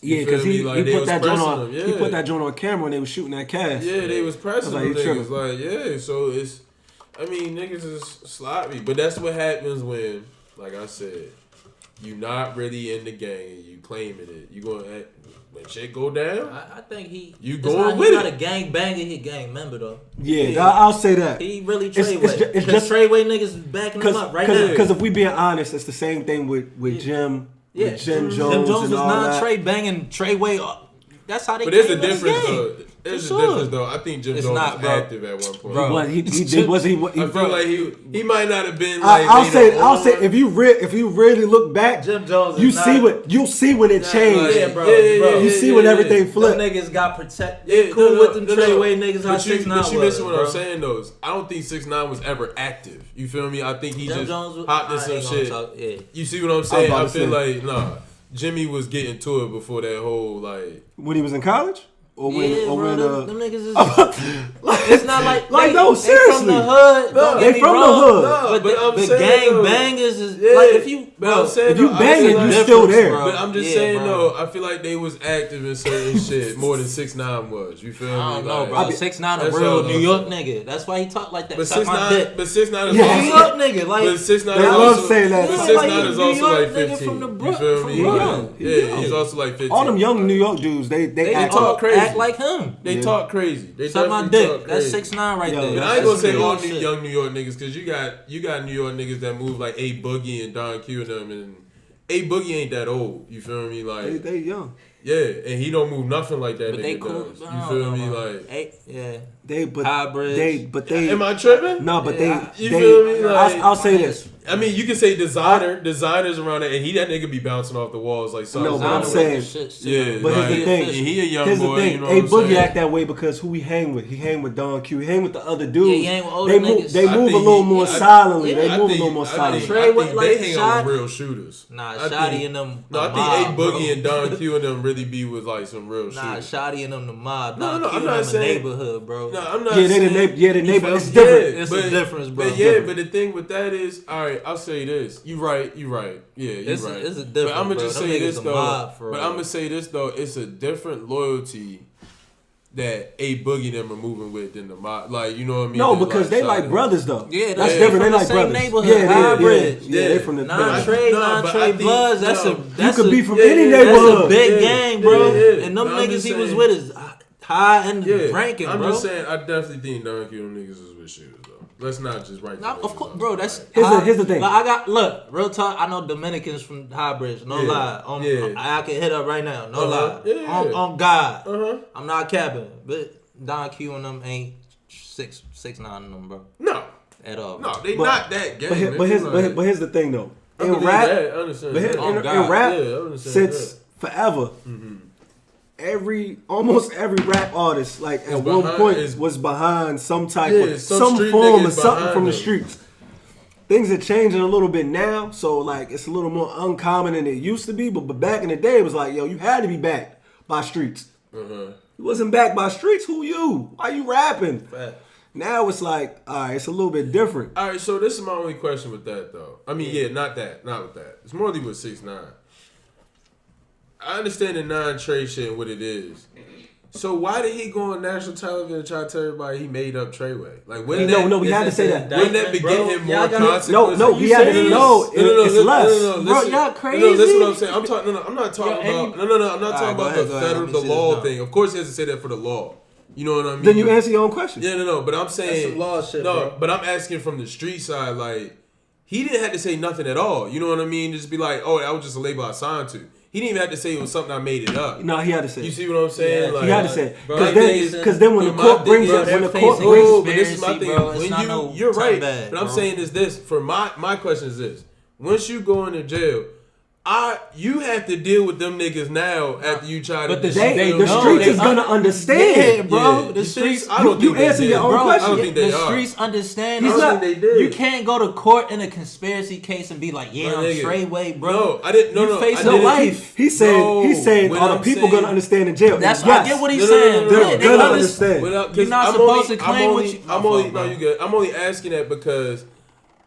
Yeah, because he Like, put that joint pressing on. him, yeah. He put that joint on camera when they was shooting that cast. Yeah, they was pressing Like, them he niggas. tripping. Like, yeah, so it's, I mean, niggas is sloppy. But that's what happens when, like I said, you not really in the gang and you claiming it. You gonna act, when shit go down. I think he. You it's going not, with he it. not a gang banger. He a gang member though. Yeah, I'll say that. He really It's Treyway. ju- it's Because just- Treyway niggas backing him up right now. Because if we being honest, it's the same thing with Jim. Yeah, With Jim Jones Jim Jones and was all not that. Trey banging Treyway up. That's how they. But there's a came in this difference game. though. There's For a sure. difference though. I think Jim It's Jones not, was bro. active at one point. Bro. But he wasn't. I feel like he might not have been like. I'll made say a I'll say whole- if you really look back, Jim Jones. you is see not, you'll see when it changed. Yeah, bro. You see when everything Them flipped. niggas got protect. Yeah, Cool with them Treyway niggas. How But you 6ix9ine was. missing what bro. I'm saying though. Is I don't think 6ix9ine was ever active. You feel me? I think he Jim just Jones was, hopped in I some ain't gonna shit. talk, yeah. You see what I'm saying? about I to feel say. like nah. Jimmy was getting to it before that whole like. When he was in college, or when Yeah, or bro, when them niggas is. It's not like no, they seriously. from the hood. Don't They get me from the wrong, hood. No, but I'm the saying, gang though, bangers is Yeah, like if you, but bro, I'm saying if you though, I banging, feel you like- still there. bro. But I'm just Yeah, saying bro. though, I feel like they was active in certain shit more than 6ix9ine was. You feel me? I don't know, Like, bro. 6ix9ine a that's real all New I'm York saying. nigga. That's why he talk like that. But Suck my 6ix9ine, dick. but 6ix9ine is Yeah. New also. York nigga, like But 6ix9ine They is love also. saying that. But Yeah, 6ix9ine like is New also York like nigga 15. from the You Brook- feel from me? Brooklyn. Like, He yeah, young. he's also like 15. all them young New York dudes, they They act talk talk crazy. act like him. They Yeah. talk crazy. They Suck my definitely dick. talk That's crazy. 6ix9ine right Yo, there. But I ain't gonna say That's all real shit. young New York niggas because you got New York niggas that move like A Boogie and Don Q and them, and A Boogie ain't that old. You feel me? Like they young. yeah, and he don't move nothing like that But nigga they cool. does. I You don't feel know, me? man. Like Hey, yeah. They am I tripping? no, but Yeah, you they feel me? Like- I'll say this. I mean, you can say designers around there, and that nigga be bouncing off the walls like something. No, but I'm saying- Yeah, But like, here's the thing. he a young Here's boy. the thing. You know A what I'm Boogie saying? act that way because who he hang with? He hang with Don Q. He hang with the other dudes. Yeah, he hang with older they move. niggas. They I move a think little he- more I- silently. yeah, They I move a think- little more I think- silently. Trey I think like they the hang shot- out with real shooters. Nah, I Shotty think- and them. No, I the think mob, A Boogie bro. and Don Q and them really be with like some real Nah, shooters. Shotty and them the mob. No, Don no, Q I'm and not them saying- neighborhood, bro. No, I'm not. Yeah, they the saying, neighbor. Yeah, the you neighbor. feel It's me? different. It's but- a difference, bro. But It's yeah, different. but the thing with that is, all right, I'll say this. You right. Yeah, you It's right. a different, But I'm gonna bro. just Them say niggas this a though. mob, for But real. I'm gonna say this though. It's a different loyalty that A Boogie them are moving with than the mob. Like you know what I mean? No, Than, because they like Shotty. brothers though. Yeah, that's they different. from They the like same brothers. neighborhood, Yeah, High Bridge. they from the. Non-Trey, No, but I non-Trey think- Bloods. That's no. a. You That's could a, be from yeah, any yeah, That's neighborhood. a big Yeah, gang, bro. yeah. And them No, I'm niggas just he was saying- with is high and Yeah, ranking, I'm bro. just saying. I definitely think Don Q them niggas is with shooters though. Let's not just write. Nah, them of niggas course, off. bro. That's Here's the thing. Like, real talk. I know Dominicans from High Bridge. No Yeah, lie. yeah. I can hit up right now. No Uh-huh, lie. yeah. On God. Uh-huh. I'm not capping, but Don Q and them ain't 6ix9ine and them, bro. No, At all. no, they But- not that gang. But here's the thing though. I In believe rap, that. I understand but that. in God. rap, Yeah, I understand since forever, almost every rap artist, like at one behind- point, is- was behind some type Yeah, of some some street form niggas of something behind from the them. streets. Things are changing a little bit now, so like it's a little more uncommon than it used to be. But back in the day, it was like, yo, you had to be backed by streets. Uh-huh. You wasn't backed by streets. Who you? Why you rapping? Fact. Now it's like, all right, it's a little bit different. All right, so this is my only question with that, though. I mean, yeah, not with that. It's more with 6ix9ine. I understand the non-Trey shit and what it is. So why did he go on national television and try to tell everybody he made up Treyway? Like, when No, we had to say that. Wouldn't that be getting him more Y'all gotta- consequences? No, he had to know it's less. Bro, y'all crazy. No, listen what I'm saying. I'm talking. No, I'm not talking Yo, about. No, I'm not talking Alright, go about ahead, the go ahead. federal, Let me the see law this thing. Of course, he has to say that for the law. You know what I mean? Then you answer your own question. Yeah, no, but I'm saying some law shit, no, bro. but I'm asking from the street side. Like, he didn't have to say nothing at all. You know what I mean? Just be like, oh, that was just a label I signed to. He didn't even have to say it was something I made it up. No, he had to say. You it. see what I'm saying? Yeah, like, he had to say. Bro, Because then when the my court thing brings is- it, when the they're court facing- brings, Oh, but this is my Conspiracy, thing. bro. It's When not no you're right, time bad, but I'm bro. saying is this for my question is this: once you go into jail, You have to deal with them niggas now after you try to. But the streets is gonna understand, yeah, bro. Yeah, the streets. I don't You think answer they your did. own Bro, question. I don't think they the are. streets understand. I don't think they did. You can't go to court in a conspiracy case and be like, "Yeah, My I'm nigga. Treyway, bro." No, I didn't. No, You no, face I your didn't. life. He's saying what all the I'm people saying- gonna understand in jail. That's yes. I get what he's No, saying. no, They're They gonna understand. understand. You're not supposed to claim what you. I'm only asking that because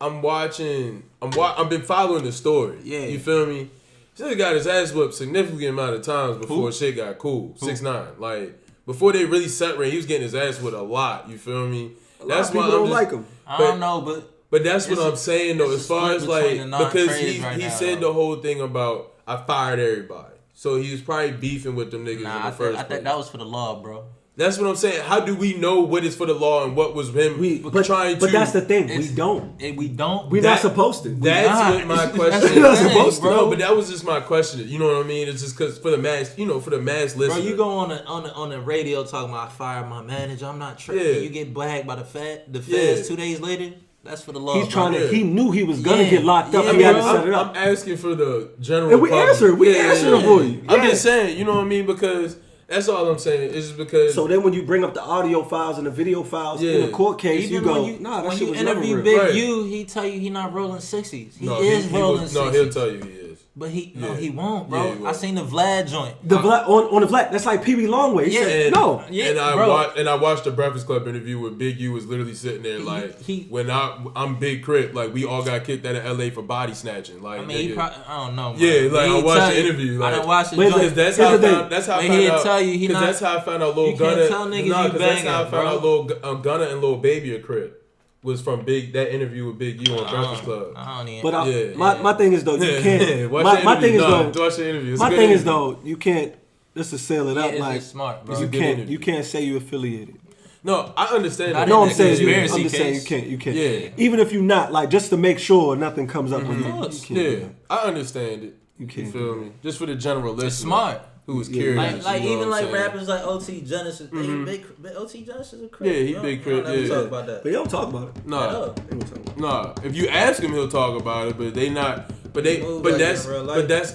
I'm watching. I've been following the story. Yeah. You feel me? This nigga got his ass whooped significant amount of times before shit got cool. 6ix9ine. Like before they really separated, he was getting his ass whooped a lot. You feel me? That's why people don't like him. I don't know, But that's what It's I'm saying though, it's as a far split as like between the because non-trades he right now, said though. the whole thing about I fired everybody. So he was probably beefing with them niggas in the I first place. think that was for the law, bro. That's what I'm saying. How do we know what is for the law and what was him trying to? But that's the thing. We don't. We don't. We're not supposed to. That's not. what my That's question the is. thing, Supposed to, bro. no, but that was just my question. You know what I mean? It's just because for the mass, for the mass listener. Bro, you go on the radio talking about I fired my manager. I'm not tripping. Yeah. You get blagged by the feds Yeah. 2 days later. That's for the law. He's trying bro. to. He knew he was gonna Yeah. get locked up. Yeah, He had to bro. set it up. I'm asking for the general. And we public. answered. We answered for you. I'm Yeah. just saying. You know what I mean? Because that's all I'm saying. It's just because. So then when you bring up the audio files and the video files in Yeah. a court case, Even you go, when nah, that when shit you was never interview real. Big Right. U, he tell you he not rolling 60s. He no, is rolling will, 60s. no, he'll tell you he is. But he Yeah. won't, bro. Yeah, he will. I seen the Vlad joint. The black on the black, that's like PB Longway. He Yeah. said, no. Yeah, and bro. I watched the Breakfast Club interview where Big U was literally sitting there like, when I'm Big Crip, like we all got kicked out of LA for body snatching. Like, I mean, he nigga. probably, I don't know. Man. Yeah, like, He I watched tell the you- interview, I like- done watched the But joint. Because that's Here's how I the thing. found. That's how I But found he'll out. tell you he Because not- that's how I found out Lil you can't Gunna. tell niggas Nah, you because that's how I banging, found out bro. Lil Gunna and Lil Baby a Crip was from that interview with Big U on Breakfast Club. I don't even. But Yeah. my thing is though, you can't. My thing is though, watch the interview. It's a my good thing is interview. though, you can't. Just to seal it Yeah, up, it's like just smart, bro. It's a you good can't. interview. You can't say you affiliated. No, I understand. Not that. No, in I'm that saying you. I'm conspiracy just saying you case. can't. You can't. Yeah. Even if you're not, like, just to make sure nothing comes up with you. course. You can't do Yeah, that. I understand it. You You can't feel do me? Just for the general listener. smart. Who was Yeah. curious. Like you know even what I'm like saying? rappers like OT Genesis, OT Genesis is a crip. Yeah, he You big don't- crip, you don't yeah. never talk about that. But you don't talk about it. Nah, Yeah. You don't talk about it. nah. If you ask him, he'll talk about it. But they not. But they. Move But like that's. in real life. But that's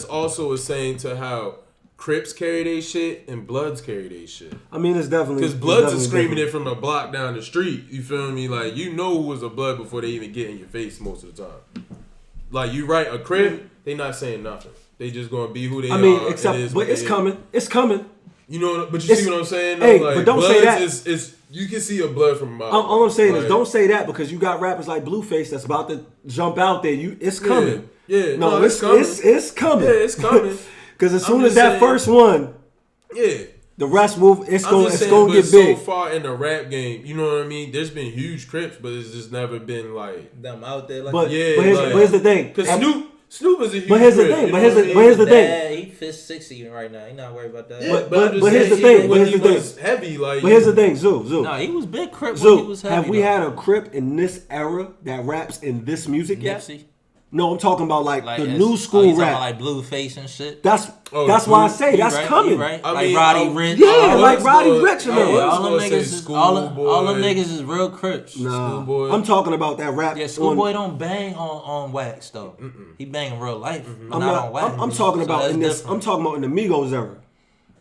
also a saying to how Crips carry they shit and Bloods carry they shit. I mean, it's definitely Because it's Bloods definitely is screaming different. it from a block down the street. You feel me? Like you know who was a Blood before they even get in your face most of the time. Like you write a Crip, they not saying nothing. They just gonna be who they are. I mean, It except, is but what it's it is. coming. It's coming. You know, but you It's- see what I'm saying? hey, Like, but don't Bloods say that. Is you can see a Blood from a mile. All I'm saying is, Like, don't say that because you got rappers like Blueface that's about to jump out there. It's coming. Yeah, No, no, it's coming. it's coming. Yeah, it's coming. Because as I'm soon as just that saying- first one, Yeah. the rest will. It's I'm going. just It's saying, going but to get so big. far in the rap game, you know what I mean? There's been huge Crips, but it's just never been like. Them out there like But Yeah, here's, like- but here's the thing. Because Snoop is a huge But here's the Crip, thing, you but know here's what the- I but mean? here's the thing. Dad, he fits 60 right now. He not worried about that. Yeah, But- I'm just but here's saying, the thing, even when here's he the thing. was heavy, like. But here's the thing, Zoo. No, he was big crip when he was Zoo, heavy. have we though. had a Crip in this era that raps in this music yet? Nipsey? No, I'm talking about like the as- new you school talking rap. about like Blueface and shit. That's Oh, why I Blue- say You that's right, coming. you right. I Like mean, Roddy I- Rich. Yeah, I like was Roddy gonna- Rich and I them. was Yeah, all them gonna say niggas is all them Schoolboy. niggas is real crips. Nah, Schoolboy. I'm talking about that rap. Yeah, Schoolboy don't bang on wax though. He bang in real life, but I'm not on wax. I'm talking So about that's in this. different. I'm talking about in the Migos era.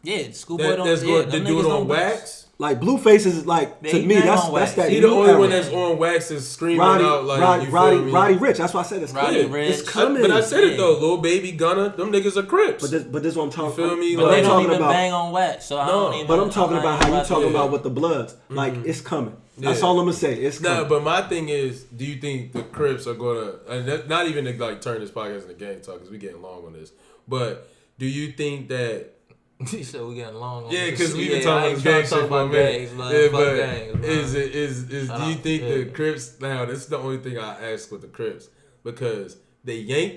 Yeah, Schoolboy don't. That's Yeah, going to them do niggas it on don't wax. Like Blueface is like Yeah, to he me. bang That's on wax. that He new the only era. one that's on wax is screaming out like you feel me? Roddy Rich. That's why I said it's Roddy coming. Rich. It's coming. But I said Yeah. it though, Lil Baby, Gunna, them niggas are Crips. But this what I'm talking. feel me? But Like- they I'm don't talking even about. bang on wax, so I No, don't even. But I'm talking not about how you even talking about about with the Bloods. Like it's coming. That's Yeah. all I'm gonna say. It's coming. Nah, but my thing is, do you think the Crips are gonna, and that's not even to like turn this podcast into gang talk because we getting long on this, but do you think that? He said we getting long. On Yeah, this because shit. we've been I talking ain't about trying gang to shit talk for a about minute. gangs, man. Yeah, Fuck but gangs, man. do you up. think Yeah. the Crips? Now this is the only thing I ask with the Crips because they yanked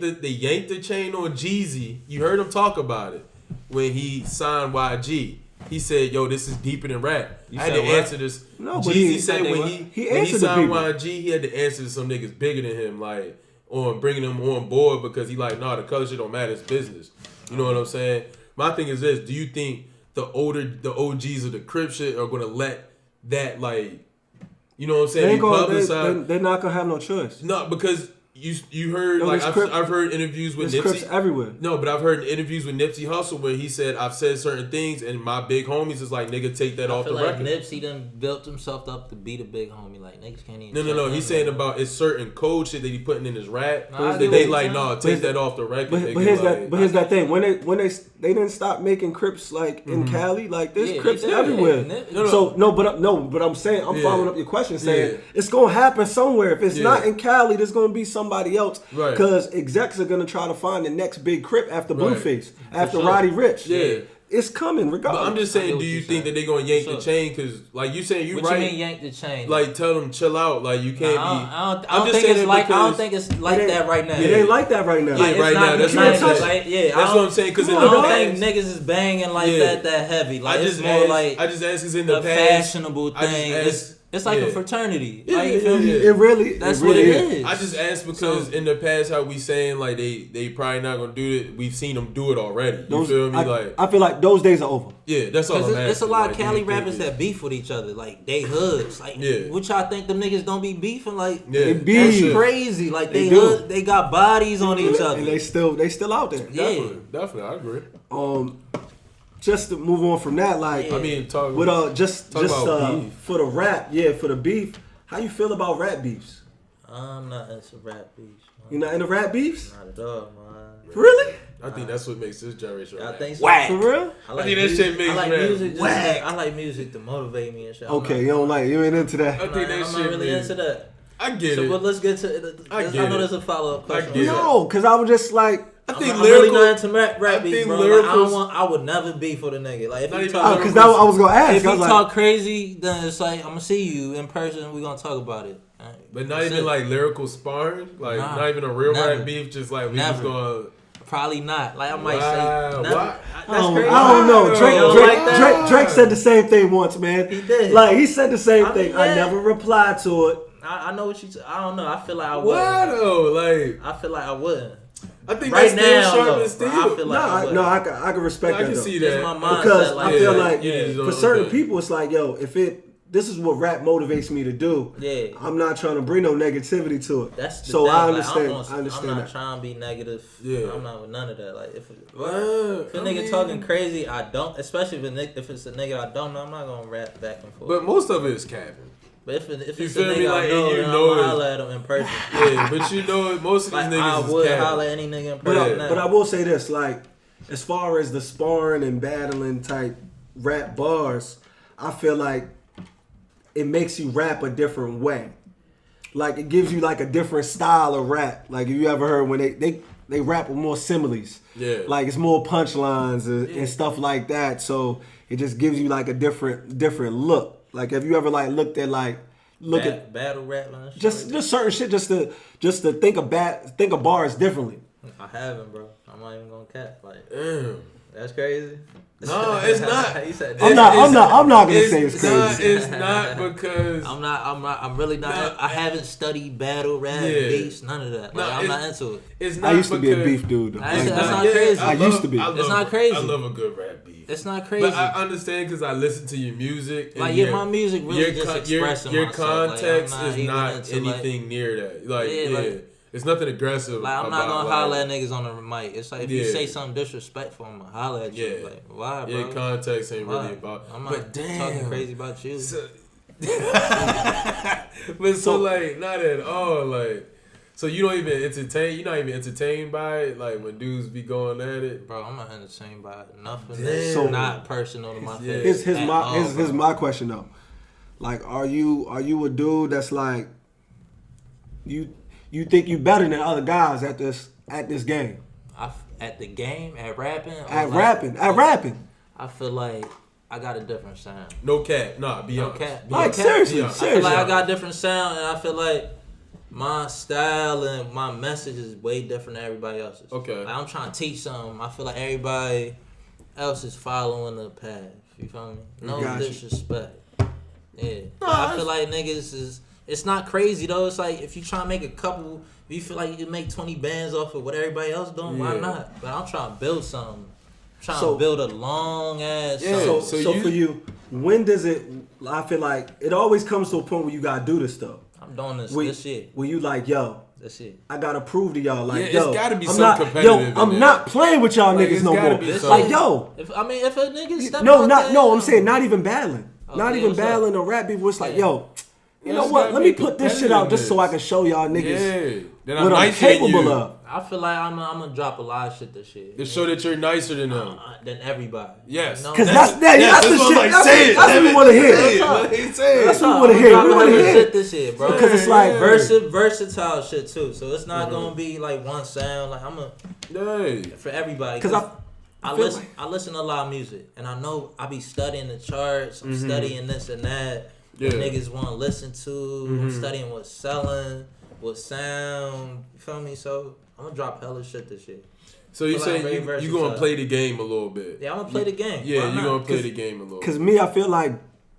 the chain on Jeezy. You heard him talk about it when he signed YG. He said, "Yo, this is deeper than rap." You I had said to what? answer this. No, but Jeezy he- said they when what? he He when he answered the signed people. YG, he had to answer to some niggas bigger than him, like on bringing them on board because he like, nah, the color shit don't matter, it's business. You know what I'm saying? My thing is this: do you think the OGs of the Crip shit are gonna let that like, you know what I'm saying, They be ain't gonna, publicized? they're not gonna have no choice. No, because you heard No, like there's I've heard interviews with There's Crips Nipsey. everywhere. No, but I've heard interviews with Nipsey Hussle where he said I've said certain things and my big homies is like nigga take that I off feel the like record. Nipsey done built himself up to be the big homie. Like niggas can't even. No. He's saying about it's certain code shit that he putting in his rap Nah, I that get they what like you're saying. take that off the record. But nigga, here's like, that thing. When they didn't stop making Crips like in Cali, like there's Yeah, Crips they did. everywhere. No. So but I'm saying I'm following up your question saying Yeah. it's gonna happen somewhere. If it's Yeah. not in Cali, there's gonna be somebody else. Right. Because execs are gonna try to find the next big Crip after Right. Blueface, after sure. Roddy Rich. Yeah. It's coming regardless. But I'm just I saying, get do what you you're think saying. that they gonna yank Sure. the chain? Because like you saying, you What right. you mean yank the chain? Like tell them chill out. Like you can't be. I I'm don't just think saying it's it like I don't because- think it's like It ain't- that right now. It ain't like that right now. Yeah, Like, it's right not- now. That's it's what I'm not saying. like- yeah, That's I what don't- I'm saying. Because in Come the on, I don't dog. think niggas is banging like Yeah. that heavy. Like I it's just more asked, like I just asked because in the a past, fashionable I just thing. asked- It's like yeah. a fraternity. Yeah, Like, you yeah, feel me? yeah. It really That's it really what it is. I just asked because in the past, how we saying like they probably not gonna do it. We've seen them do it already. You feel me? I feel like those days are over. Yeah, that's all I'm Cause asking. it's a lot of Like, Cali do you think rappers it- that beef with each other. Like they hoods. Like Yeah. what y'all think them niggas don't be beefing? Like Yeah, They that beef. shit- that's crazy. Like They they do. hood, they got bodies on each other. And they still out there. Yeah. Definitely, I agree. Just to move on from that, like Yeah. I mean, talk with just Talk about beef. for the rap, for the beef. How you feel about rap beefs? I'm not into rap beefs. You not into rap beefs? Not at all, man. Really? I think that's what makes this generation. I rap. think so. For real? I think that shit makes I like rap music. Just whack. I like music to motivate me and shit. I'm Okay, not- you ain't into that. I think that I'm shit not really makes- into that. I get So, it. but let's get to. I I get know it. there's a follow up question. I get it. No, because I was just like, I think I'm lyrical. really not into rap I beats, think bro. Like, I don't lyricals- want. I would never be for the nigga. Like if Not you even talk, because I was gonna ask. if I you was talk like, crazy, then it's like I'm gonna see you in person. We gonna talk about it. But not That's even it. like lyrical sparring, like Nah, not even a real never. rap beef. Just like we Never. just gonna. Probably not. Like I might Wow, say. Never. why? That's crazy. I don't know. You Drake, don't Drake, like that? Drake said the same thing once, man. He did. Like he said the same I mean, thing. I yeah. never replied to it. I know what you. I don't know. I feel like I Why wouldn't. though? Like I feel like I wouldn't. I think Right that's still now, sharp though, and steel. bro, I feel like I No, would. no, I can respect I that can though. see It's that. my mindset. Because like I feel that. like yeah, for certain okay. people, it's like, yo, this is what rap motivates me to do. Yeah. I'm not trying to bring no negativity to it. That's the so thing. I Like, understand. I'm I understand not that. trying to be negative. Yeah. I'm not with none of that. Like if a I nigga mean- talking crazy, I don't. Especially if it's a nigga I don't know, I'm not gonna rap back and forth. But most of it is capping. But if You it's a feel me? nigga Like, I know, you then know I'm it. gonna holler at him in person. Yeah, but you know most of these Like niggas I is would capping. holler at any nigga in But person. but I will say this, like, as far as the sparring and battling type rap bars, I feel like it makes you rap a different way. Like it gives you like a different style of rap. Like if you ever heard when they rap with more similes. Yeah. Like it's more punchlines and stuff like that. So it just gives you like a different look. Like have you ever like looked at battle rap and shit just like certain shit just to think of bars differently. that. I haven't, bro. I'm not even gonna cap. Like Damn. that's crazy. No, it's not. He said, I'm not gonna say it's crazy. It's not because I'm really not. No, I haven't studied battle rap, Yeah. beats, none of that. Like, No, I'm it's- not into it. it's not. I used to be a because- beef dude. That's Like, not crazy. I used to be. It's not crazy. I love a good rap beef. It's not crazy. But I understand because I listen to your music. And Like, my music really just expressing your myself. Like, context I'm not is even not into, anything near that. Like, Yeah, yeah, like- it's nothing aggressive. Like I'm not about, gonna holler at niggas on the mic. It's like if you Yeah. say something disrespectful, I'm gonna holler at you. Yeah. Like why, bro? Your context ain't Why? really about. I'm not but damn, talking crazy about you. So, but so like not at all. Like so you don't even entertain. You're not even entertained by it. Like when dudes be going at it. Bro, I'm not entertained by nothing Damn. that's So- not personal to my Yeah. face. Here's at all, here's bro. my question though. Like, are you a dude that's like you think you better than other guys at this game? At the game, at rapping, or At like- rapping. I feel like I got a different sound. No cap. Nah, be No honest. cap. Be Like honest. seriously, Yeah. I feel seriously. like I got a different sound, and I feel like my style and my message is way different than everybody else's. Okay. Like, I'm trying to teach something. I feel like everybody else is following the path. You feel me? No Got you. disrespect. Yeah. But I feel like niggas is. It's not crazy though. It's like if you try to make a couple, if you feel like you can make 20 bands off of what everybody else doing, why Yeah. not? But I'm trying to build something. I'm trying So- to build a long ass. Yeah. something. So So you- for you, when does it? I feel like it always comes to a point where you gotta do this stuff. I'm doing this year. When you like, yo, This year. I gotta prove to y'all, like, Yeah, yo, it's gotta be I'm some not, competitive in I'm there. not playing with y'all Like, niggas it's no gotta more. be some- Like, yo, If a nigga step no, out not there, no. I'm saying not even battling, not yeah, even what's up? battling or rap people. It's like, yo, you know There's what? gotta Let be me put this shit out just so I can show y'all niggas Yeah, then I'm what I'm nicer than capable you. of. I feel like I'm gonna drop a lot of shit this year. To show that you're nicer than them. Than everybody. Yes. You know? Cause that's the shit. That's what we want to hear. That's what we want to hear. We want to hear shit this year, bro. because it's like versatile shit too. So it's not gonna be like one sound. Like I'm for everybody. Because I listen to a lot of music, and I know I be studying the charts. I'm studying this and that. Yeah. What niggas want to listen to. I'm studying what's selling, what sound. You feel me? So I'm gonna drop hella shit this year. So you Feel like say very you gonna versatile. play the game a little bit? Yeah, I'm gonna play the game. Yeah, Why you not? gonna play the game a little. Because me, I feel like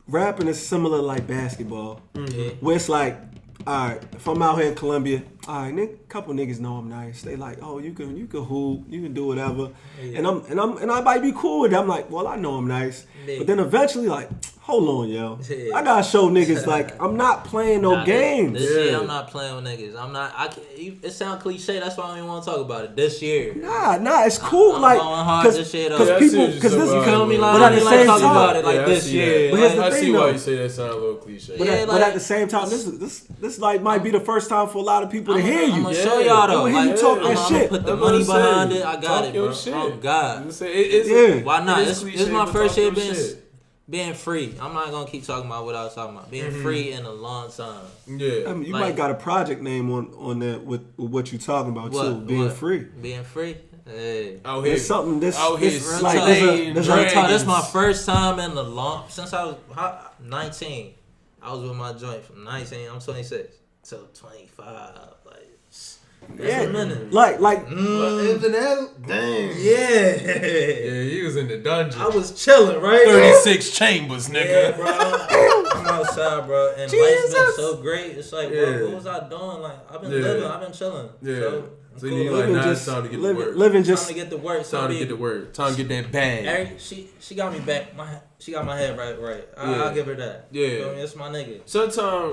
rapping is similar to like basketball, Yeah. where it's like, all right, if I'm out here in Columbia, all right, a couple niggas know I'm nice. They like, oh, you can hoop, you can do whatever, Yeah. and I might be cool with it. I'm like, well, I know I'm nice, Yeah. but then eventually, like, hold on, yo, Yeah. I gotta show niggas like I'm not playing no Nah, games. This year I'm not playing with niggas. I'm not. I can't. It sounds cliche. That's why I don't even want to talk about it. This year. Nah, it's cool. I'm like, going hard this shit up. because Yeah, I see people, what you're because saying this, about You feel me? it, Like, but I at the ain't same talking time, about it like Yeah, I this see year. that. But here's the I thing, see why though. you say that sound a little cliche. But, Yeah, at, but like- at the same time, this like might be the first time for a lot of people to hear you. I'm gonna show y'all though. I'ma hear you Like, talk that I'ma shit. put the I'm money gonna behind say, it. I got talk it, your bro. shit. Oh God. You say it's Yeah. Why not? it is This cliche, is my but first talk year your shit. being free. I'm not gonna keep talking about what I was talking about. Being free in a long time. Yeah. I mean, you Like- might got a project name on that with what you talking about too, What? being What? free. Being free. Hey. Out here. There's something this Out here this Real like talk. there's Real a talk. This is my dragons. first time in the long since I was 19. I was with my joint from 19. I'm 26 till 25. Like that's a minute. like Dang. Yeah. Yeah, he was in the dungeon. I was chilling, right? 36 chambers, Yeah, nigga. bro. I'm outside, bro, and life's been so great. It's like, bro, Yeah. what was I doing? Like, I've been Yeah. living, I've been chilling. Yeah. So So I'm you cool. like, living nah, it's just time to get to living, work. living Time just to get to work. Time to get to work. Time to get that bag. Eric, she got me back. She got my head right. Yeah. I'll give her that. Yeah. You feel me? That's my nigga.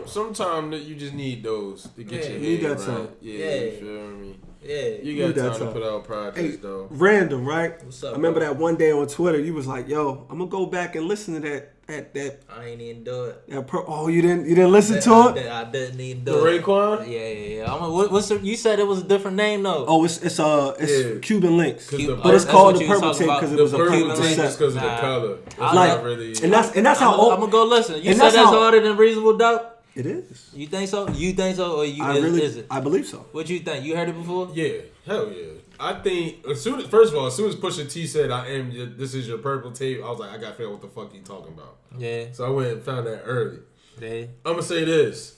Sometimes that you just need those to get Yeah. your Need head that right. time. Yeah, Yeah. you feel me? Yeah. You Need got that time to time. put out projects Hey, though. random, right? What's up? I remember bro? that one day on Twitter, you was like, "Yo, I'm gonna go back and listen to that I ain't even do it. Oh, you didn't listen to it? I didn't even The do it. Raekwon? Yeah. What's you said it was a different name though. Oh, it's Yeah. Cuban Links, 'Cause but it's that's called what the you was purple talking tape about. because it The was a purple purple tape set. just because of the Nah. color. It's Like, not really. And that's how I'm old gonna go listen. You and said that's that's how- harder than Reasonable Doubt. it is. You think so? Or you is it? I believe so. What you think? You heard it before? Yeah, hell yeah. I think first of all, as soon as Pusha T said this is your purple tape, I was like, I gotta figure out what the fuck he talking about. Yeah. So I went and found that early. Yeah. I'm gonna say this.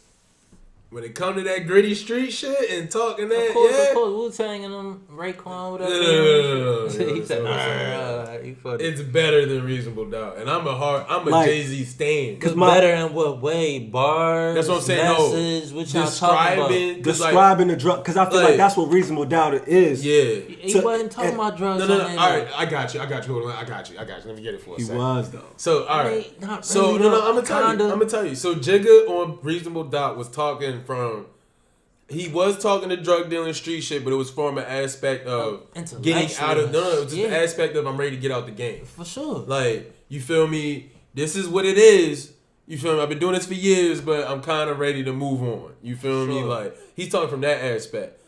When it come to that gritty street shit and talking that, Of course, yeah. Wu-Tang and them, Raekwon, whatever. No. He said, you funny. It's better than Reasonable Doubt. And I'm a Like- Jay-Z stan. It's my- better in what way? Bars, That's what I'm saying, no. message, what y'all talking about? Describing the drug, because I feel like like- that's what Reasonable Doubt is. Yeah. He wasn't talking about drugs No. on All there. right, I got you. Hold on. I got you. Let me get it for a He second. was though. So, all right. Not So, really, no, though. I'm gonna tell you. So, Jigga on Reasonable Doubt was talking from. He was talking to drug dealing street shit, but it was from an aspect of getting out of. No, it was just the aspect of I'm ready to get out the game. For sure. Like, you feel me? This is what it is. You feel me? I've been doing this for years, but I'm kind of ready to move on. You feel me? Like, he's talking from that aspect.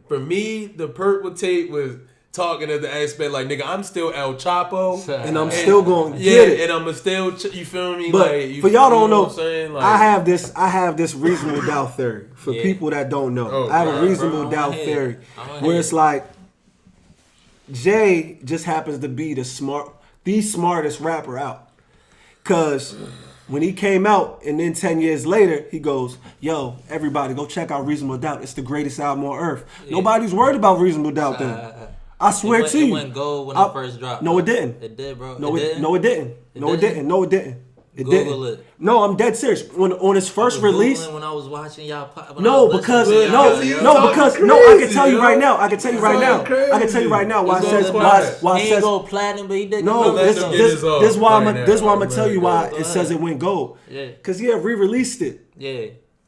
For me, the purple tape was talking of the aspect like, nigga, I'm still El Chapo. And I'm still going to get it. And I'm still, you feel me? But like, for y'all don't know, what I'm saying? Like, I have this Reasonable Doubt theory. For people that don't know, Oh, I have God, a Reasonable bro, Doubt I theory wanna where hear it's it. like Jay just happens to be the smartest rapper out. Cause when he came out and then 10 years later, he goes, yo, everybody go check out Reasonable Doubt. It's the greatest album on earth. Nobody's worried about Reasonable Doubt then. I swear to you. It went gold when it first dropped. No, it didn't. It did, bro. No, it didn't. No, it didn't? didn't. It Google didn't. it. No, I'm dead serious. On his first release. When I was watching y'all, No, because I can tell you right now. I can tell you right now why it says why he it ain't says go platinum, but he did. no. go This gold. this why I'm right this why I'm now. gonna tell you why Go it says it went gold. Yeah. Cause re-released it. Yeah.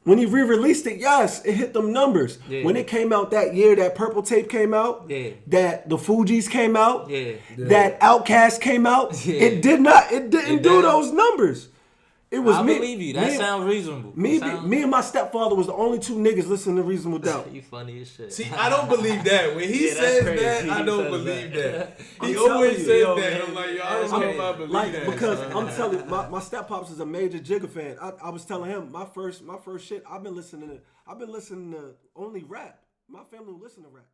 When he re-released it, yes, it hit them numbers. Yeah. When it came out that year, that Purple Tape came out, Yeah. that the Fugees came out, Yeah. that Outkast came out, Yeah. it didn't do didn't. those numbers. It was I me. believe you. That sounds reasonable. Me and my stepfather was the only two niggas listening to Reasonable Doubt. You funny as shit. See, I don't believe that. When he Yeah, that's says crazy. that, I He don't says believe that. He I'm always telling says you, that. I'm like, yo, I don't know if I believe Like that. because son. I'm telling you, my step pops is a major Jigga fan. I was telling him my first shit. I've been listening to only rap. My family will listen to rap.